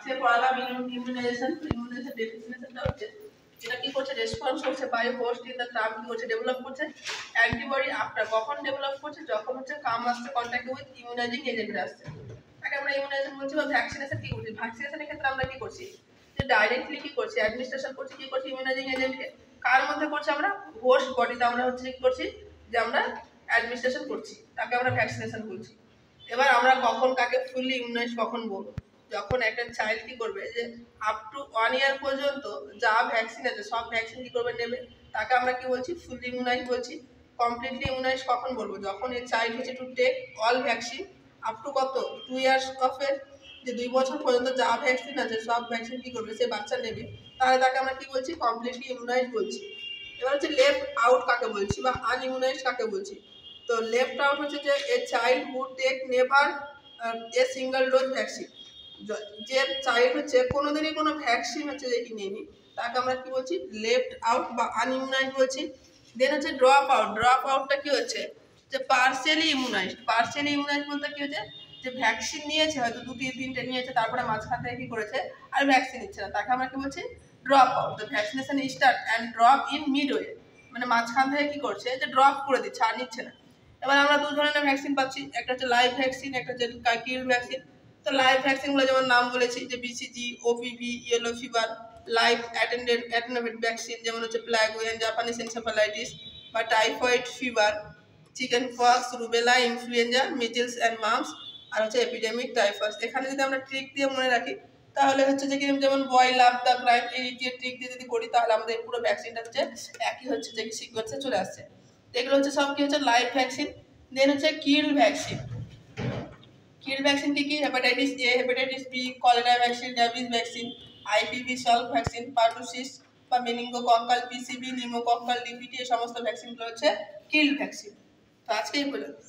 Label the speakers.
Speaker 1: আজকে পড়ালাম immunisation. Immunisation ডেফিনেশনটা হচ্ছে এটা কি করছে, রেসপন্স করছে by host in the term, কি করছে, ডেভেলপ করছে অ্যান্টিবডি আফটার। কখন ডেভেলপ করছে, যখন হচ্ছে কাম আসছে কন্ট্যাক্ট উইথ ইমিউনাইজিং এজেন্ট আসছে, তাকে আমরা ইমিউনাইজেশন বলছি। বা ভ্যাকসিনেশন কি করছি, ভ্যাকসিনেশনের ক্ষেত্রে আমরা কি করছি, যে ডাইরেক্টলি কি করছি, অ্যাডমিনিস্ট্রেশন করছি, কি করছি, ইমিউনাইজিং এজেন্টকে কার মধ্যে করছি, আমরা হোস্ট বডিতে আমরা হচ্ছে কি করছি, যে আমরা অ্যাডমিনিস্ট্রেশন করছি, তাকে আমরা ভ্যাকসিনেশন বলছি। এবার আমরা কখন কাকে ফুললি ইমিউনাইজ কখন বলবো, যখন একটা চাইল্ড কি করবে, যে আপ টু 1 ইয়ার পর্যন্ত যা ভ্যাকসিন আছে সব ভ্যাকসিন কি করবে, নেবে, তাকে আমরা কি বলছি, ফুললি ইমিউনাইজ বলছি। কমপ্লিটলি ইমিউনাইজ কখন বলবো, যখন এই চাইল্ড হচ্ছে to take all vaccine up to কত 2 ইয়ার্স অফ এজ, যে 2 বছর পর্যন্ত যা ভ্যাকসিন আছে সব ভ্যাকসিন কি করবে, সে বাচ্চা নেবে, তাহলে তাকে আমরা কি বলছি, কমপ্লিটলি ইমিউনাইজ বলছি। এবার হচ্ছে লেফট আউট কাকে বলছি, বা আনইমিউনাইজ কাকে বলছি। তো লেফট আউট হচ্ছে যে a child who take never a single dose vaccine, যে চাইল্ড হচ্ছে কোনোদিনই কোনো ভ্যাকসিন হচ্ছে যে কি নেয়নি, তাকে আমরা কি বলছি, লেফট আউট বা আনইমিউনাইজ বলছি। দেন হচ্ছে ড্রপ আউট। ড্রপ আউটটা কি হচ্ছে, যে পার্সিয়ালি ইমিউনাইজড। পার্সিয়ালি ইমিউনাইজড বলতে কি হচ্ছে, যে ভ্যাকসিন নিয়েছে, হয়তো 2-3 নিয়েছে, তারপরে মাঝখান থেকে কি করেছে আর ভ্যাকসিন নিচ্ছে না, তাকে আমরা কি বলছি, drop out. The vaccination start and drop in mid way, মানে মাঝখান থেকে কি করছে, যে ড্রপ করে দিচ্ছে, আর নিচ্ছে না। এবার আমরা 2 ধরনের ভ্যাকসিন পাচ্ছি, একটা হচ্ছে লাইভ ভ্যাকসিন, একটা হচ্ছে কিল ভ্যাকসিন। তো লাইভ ভ্যাকসিনগুলো যেমন নাম বলেছি, যে BCG, OPV, yellow fever, live attenuated vaccine, যেমন হচ্ছে প্লাগুয়েন, জাপানিজ এনসেফালাইটিস বা typhoid fever, chicken pox, rubella, influenza, measles and mumps, আর হচ্ছে এপিডেমিক টাইফাস। এখানে যদি আমরা ট্রিক দিয়ে মনে রাখি, তাহলে হচ্ছে যে যেমন বয় লাভ দ্য ক্রাইম, এই যে ট্রিক দিয়ে যদি করি, তাহলে আমাদের পুরো ভ্যাকসিনটা হচ্ছে একই হচ্ছে যে সিকোয়েন্সে চলে আসছে। এগুলো হচ্ছে সব কি হচ্ছে, লাইভ ভ্যাকসিন। দেন হচ্ছে কিল ভ্যাকসিন। কিল ভ্যাকসিন কি কি, hepatitis A, hepatitis B, cholera vaccine, rabies vaccine, IPV, Salk vaccine, pertussis বা মেনিঙ্গোকক্কাল, পিসিবি, নিউমোকক্কাল, ডিপিটি, এই সমস্ত ভ্যাকসিনগুলো হচ্ছে কিল ভ্যাকসিন। তো আজকে এই পর্যন্ত।